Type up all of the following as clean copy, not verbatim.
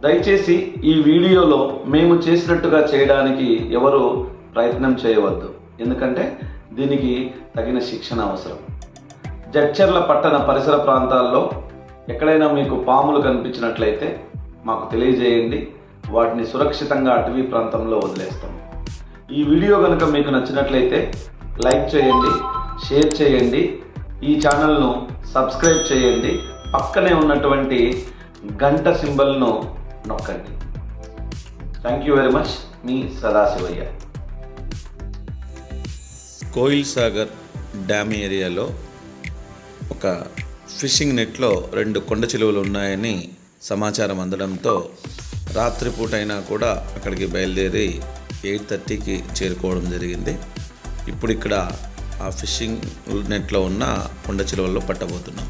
దయచేసి ఈ వీడియోలో మేము చేసినట్టుగా చేయడానికి ఎవరు ప్రయత్నం చేయవద్దు, ఎందుకంటే దీనికి తగిన శిక్షణ అవసరం. జడ్చర్ల పట్టణ పరిసర ప్రాంతాల్లో ఎక్కడైనా మీకు పాములు కనిపించినట్లయితే మాకు తెలియజేయండి. వాటిని సురక్షితంగా అటవీ ప్రాంతంలో వదిలేస్తాం. ఈ వీడియో కనుక మీకు నచ్చినట్లయితే లైక్ చేయండి, షేర్ చేయండి, ఈ ఛానల్ను సబ్స్క్రైబ్ చేయండి, పక్కనే ఉన్నటువంటి గంట సింబల్ను నొక్కండి. Thank you very much. Me Sadasivaiah. Koilsagar dam ఏరియాలో ఒక ఫిషింగ్ నెట్లో 2 కొండ చిలువలు ఉన్నాయని సమాచారం అందడంతో రాత్రిపూట అయినా కూడా అక్కడికి బయలుదేరి 8:30కి చేరుకోవడం జరిగింది. ఇప్పుడు ఇక్కడ ఆ ఫిషింగ్ నెట్లో ఉన్న కొండ చిలువల్లో పట్టబోతున్నాం.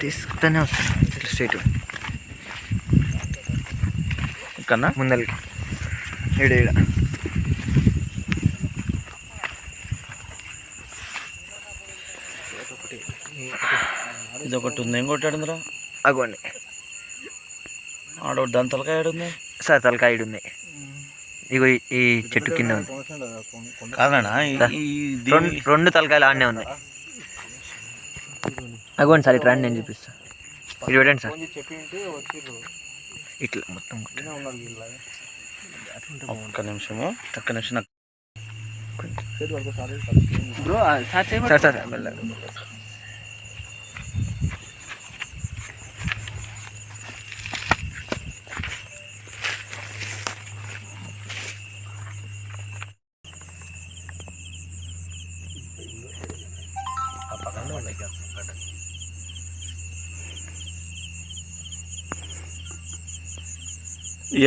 తీసుకునే వస్తాను స్ట్రైట్ కన్నా ముందరికి ఈడ ఇది ఒకటి ఉంది. ఏం కొట్టాడుందిరా? అగోండి ఆడోడు దాని తలకాయ ఉంది సార్, తలకాయ ఉంది. ఇగో ఈ చెట్టు కింద ఉంది. కాదనా? 2 తలకాయలు ఆడనే ఉన్నాయి. అగోండి సార్, ఇట్లా నేను చూపిస్తాను. ఇది చూడండి సార్, ఇట్లా మొత్తం. ఒక్క నిమిషము. సార్ సార్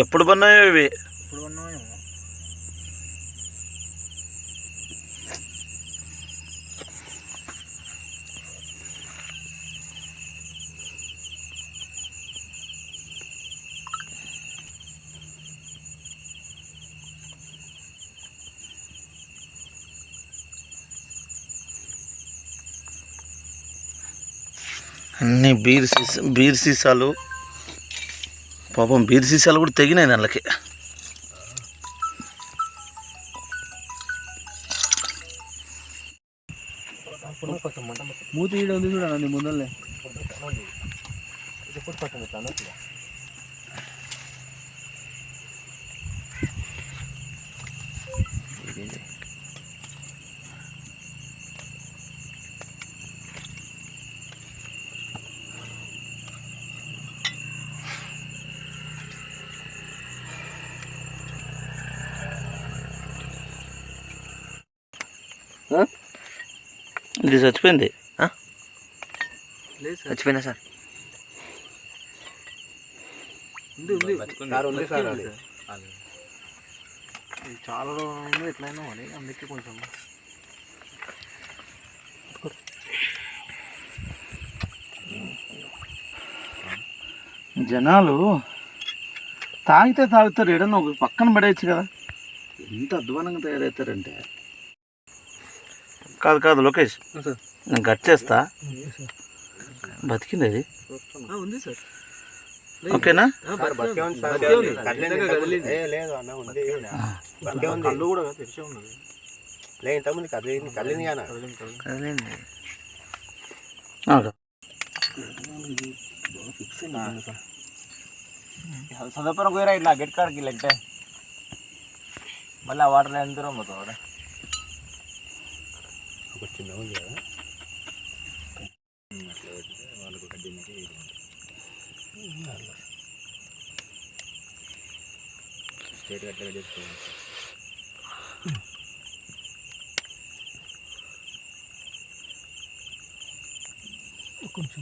ఎప్పుడు పన్నాయో ఇవి? అన్నీ బీర్ సీసాలు. పాపం బీర్ సీసాలు కూడా తెగినాయి దానికి. మూతి ఈడ ఉంది చూడండి ముందరనే. ఇది చచ్చిపోయింది. చచ్చిపోయిందా సార్? చాలా రోజులు ఎట్లయినా అని అందుకే కొంచెం జనాలు తాగుతారు. ఏడన్నా ఒక పక్కన పడేయచ్చు కదా. ఎంత అధ్వానంగా తయారవుతారంటే. కాదు లోకేష్, నేను కట్ చేస్తా. బతికింది అది. ఉంది సార్. ఓకేనా? కళ్ళు కూడా తెరిచే ఉన్నది. సదపురం పోయిరా ఇట్లా గెట్ కాడికి లెక్టే మళ్ళీ ఆ వాటర్ ఎంత దూరం పోతావు? చిన్న ఉంది కదా వాళ్ళకు గడ్డి స్టేట్ అట్లా చేసుకోవాలి. కొంచెం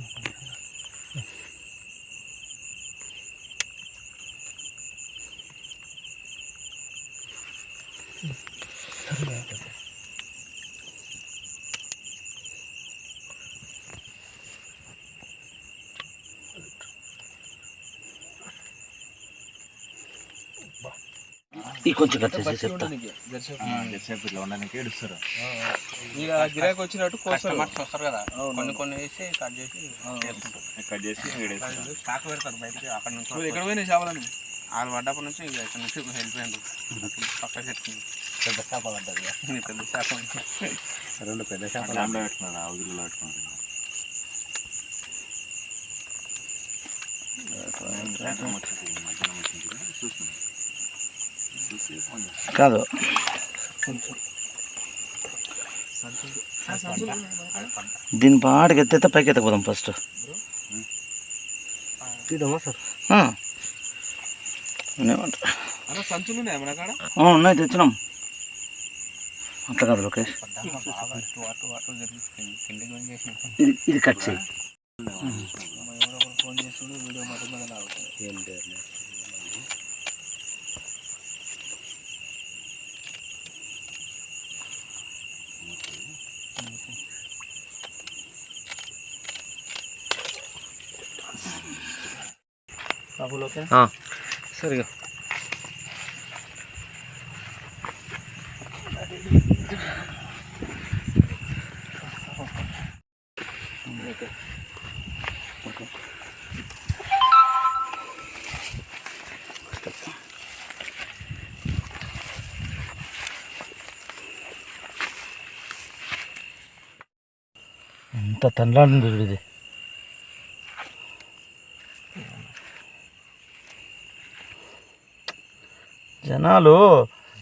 ఈ కొంచెం కట్ చేసి చెప్తా. ఇక గిరాకీ వచ్చినట్టు వస్తారు కదా, కొన్ని వేసి కట్ చేసి స్టాక్ పెడతారు బయటకి. అక్కడ నుంచి ఎక్కడ పోయినా చేపలని వాళ్ళు పడ్డప్పటి నుంచి ఇక ఇక్కడ నుంచి వెళ్ళిపోయింది. పక్క చెట్టు పెద్ద చేప పడ్డది, పెద్ద చేప 2 పెద్ద చేపలు పెట్టుకున్నాడు, అవుదులో పెట్టుకున్నాడు. కాదు దీని పాటికి ఎత్తే పైకి ఎత్తకపోదాం ఫస్ట్. తీద్దామా సార్? సంచులు ఉన్నాయి మన కాడ? ఉన్నాయి, తెచ్చినాం. అట్లా కాదు లోకేష్, ఇది కట్ చేయి. ఫోన్ చేస్తుండే వీడియో మొత్తం ఏంటి రాహుల్? ఓకే సరిగా ఎంత తండ్రి ఇది. జనాలు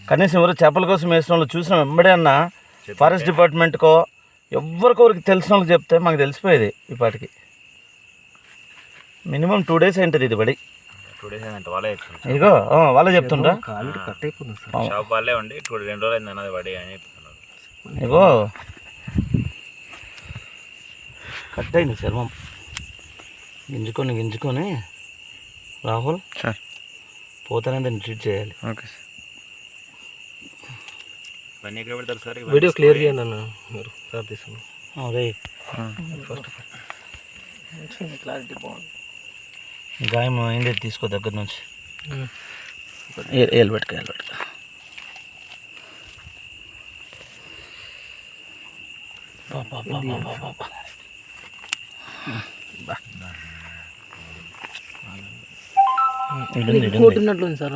కనీసం ఎవరు చేపల కోసం వేసిన వాళ్ళు చూసిన వెంబడే అన్న ఫారెస్ట్ డిపార్ట్మెంట్కో ఎవరికొరికి తెలిసిన వాళ్ళకి చెప్తే మాకు తెలిసిపోయేది. ఈ పాటికి మినిమం 2 days అయింటుంది ఇది పడి. 2 days అంటే వాళ్ళే చెప్తున్నారు. ఇగో వాళ్ళే చెప్తుండ్రా, షాప్ వాళ్ళే ఉండి 2 రోజులు అయింది అన్నది పడి అని చెప్తున్నారు. ఇగో కట్ అయింది చర్మం. గింజుకొని రాహుల్ సార్ పోతానే దాన్ని ట్రీట్ చేయాలి. Okay sir. ఇవన్నీ ఎక్కడ పెడతారు సార్? వీడియో క్లియర్ చేయండి అన్న మీరు సార్ తీసుకున్నాం. అదే ఫస్ట్ క్లారిటీ బాగుంది. గాయం అయింది, తీసుకో దగ్గర నుంచి. ఏలు పెట్టుకో. కొట్టినట్లుంది సార్.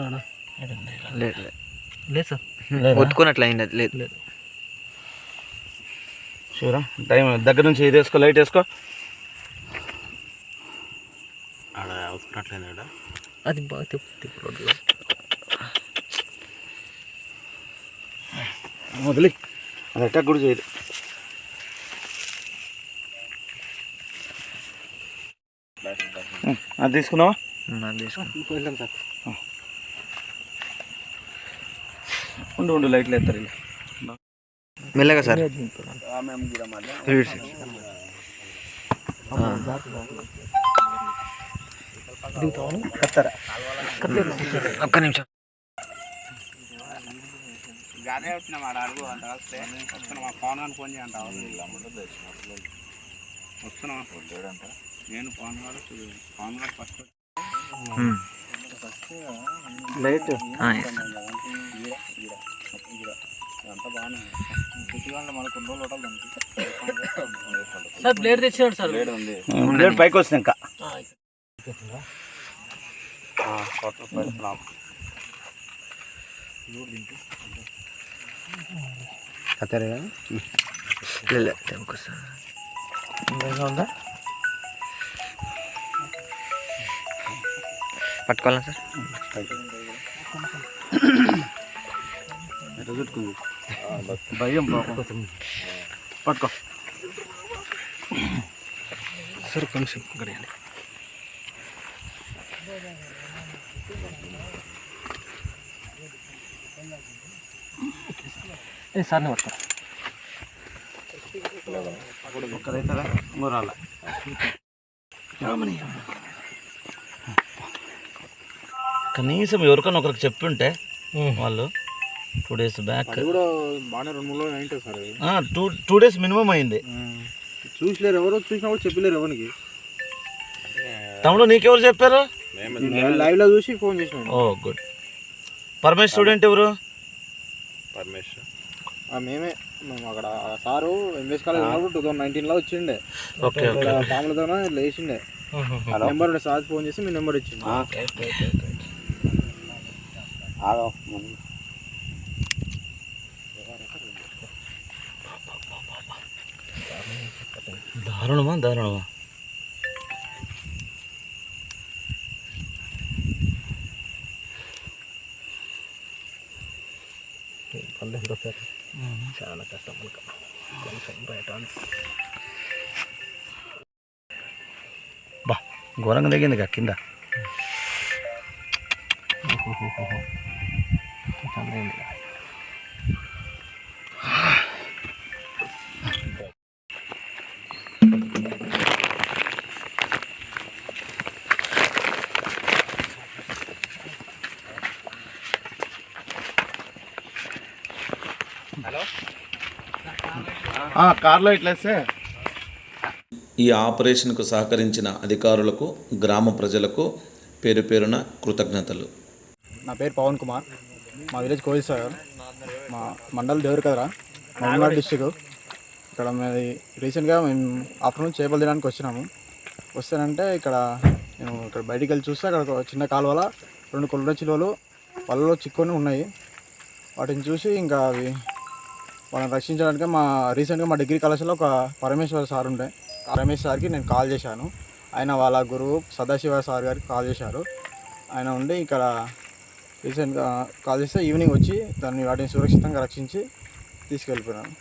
లేదు సార్, ఒత్తుకున్నట్లు అయింది. లేదు లేదు చూరా, టైం దగ్గర నుంచి ఇది వేసుకో, లైట్ వేసుకో. ఆడ అవుతున్నట్లేదా? అది బాగా తిప్పు వదిలి, అది అటాక్ కూడా చేయదు. అది తీసుకున్నావా? వెళ్ళాం సార్. ఉండు లైట్లు ఎత్తారు ఇలా మెల్లగా సార్. ఒక్క నిమిషం. గానే వచ్చిన మాట అడుగు అంట వస్తే వస్తున్నా, మా పవన్ గారు ఫోన్ చేయంట. వస్తున్నా నేను పవన్ గారు ఫస్ట్ లైట్ సార్. బ్లేడ్ తెచ్చాడు సార్. బ్లేడ్ పైకి వచ్చినాక ఉందా పట్టుకోవాలా సార్? చుట్టుకుంది భయం పట్టుకో సార్. కొంచెం గడియండి. సార్ని పట్టుకో. ఒక్కరైతారా మూరాల కనీసం ఎవరికైనా ఒకరికి చెప్పుంటే వాళ్ళు 2 days బ్యాక్ కూడా బాగానే 2-3 రోజులు అయింటుంది సార్. 2 days మినిమం అయింది. చూసలేరు ఎవరో, చూసినా కూడా చెప్పలేరు ఎవరికి. తమ్ముడు నీకెవరు చెప్పారు? లైవ్ లో చూసి ఫోన్ చేసినాను. ఓ గుడ్. పరమేశ్వర్ స్టూడెంట్ ఎవరు? మేము అక్కడ సారు ఎంబీఎస్ కాలేజ్ ఉన్నప్పుడు 2019లో వచ్చిండే. Okay okay. పాములతోనే లేచిండే. నెంబర్ సార్ ఫోన్ చేసి మీ నెంబర్ ఇచ్చింది. దారుణమా దారుణమా. చాలా కష్టం బా ఘోరంగా దిగింది కింద. కార్లో ఇట్లా వస్తే ఈ ఆపరేషన్కు సహకరించిన అధికారులకు, గ్రామ ప్రజలకు పేరు పేరున కృతజ్ఞతలు. నా పేరు పవన్ కుమార్. మా విలేజ్ కోయిల్సాగర్, మా మండల్ దేవరకద్ర, మహబూబ్నగర్ డిస్టిక్. ఇక్కడ మేము రీసెంట్గా ఆఫ్టర్నూన్ చేపలు తినడానికి వచ్చినాము. వస్తానంటే నేను బయటికి వెళ్ళి చూస్తే అక్కడ ఒక చిన్న కాలువల 2 కొల్ల చిలువలు వలలో చిక్కుని ఉన్నాయి. వాటిని చూసి ఇంకా అవి వాళ్ళని రక్షించడానికి రీసెంట్గా మా డిగ్రీ కళాశాలలో ఒక పరమేశ్వర సార్ ఉండే. రమేష్ సార్కి నేను కాల్ చేశాను. ఆయన వాళ్ళ గురువు సదాశివ సార్ గారికి కాల్ చేశారు. ఆయన ఉండి ఇక్కడ రీసెంట్గా కాల్ చేస్తే ఈవినింగ్ వచ్చి వాటిని సురక్షితంగా రక్షించి తీసుకెళ్ళిపోయాను.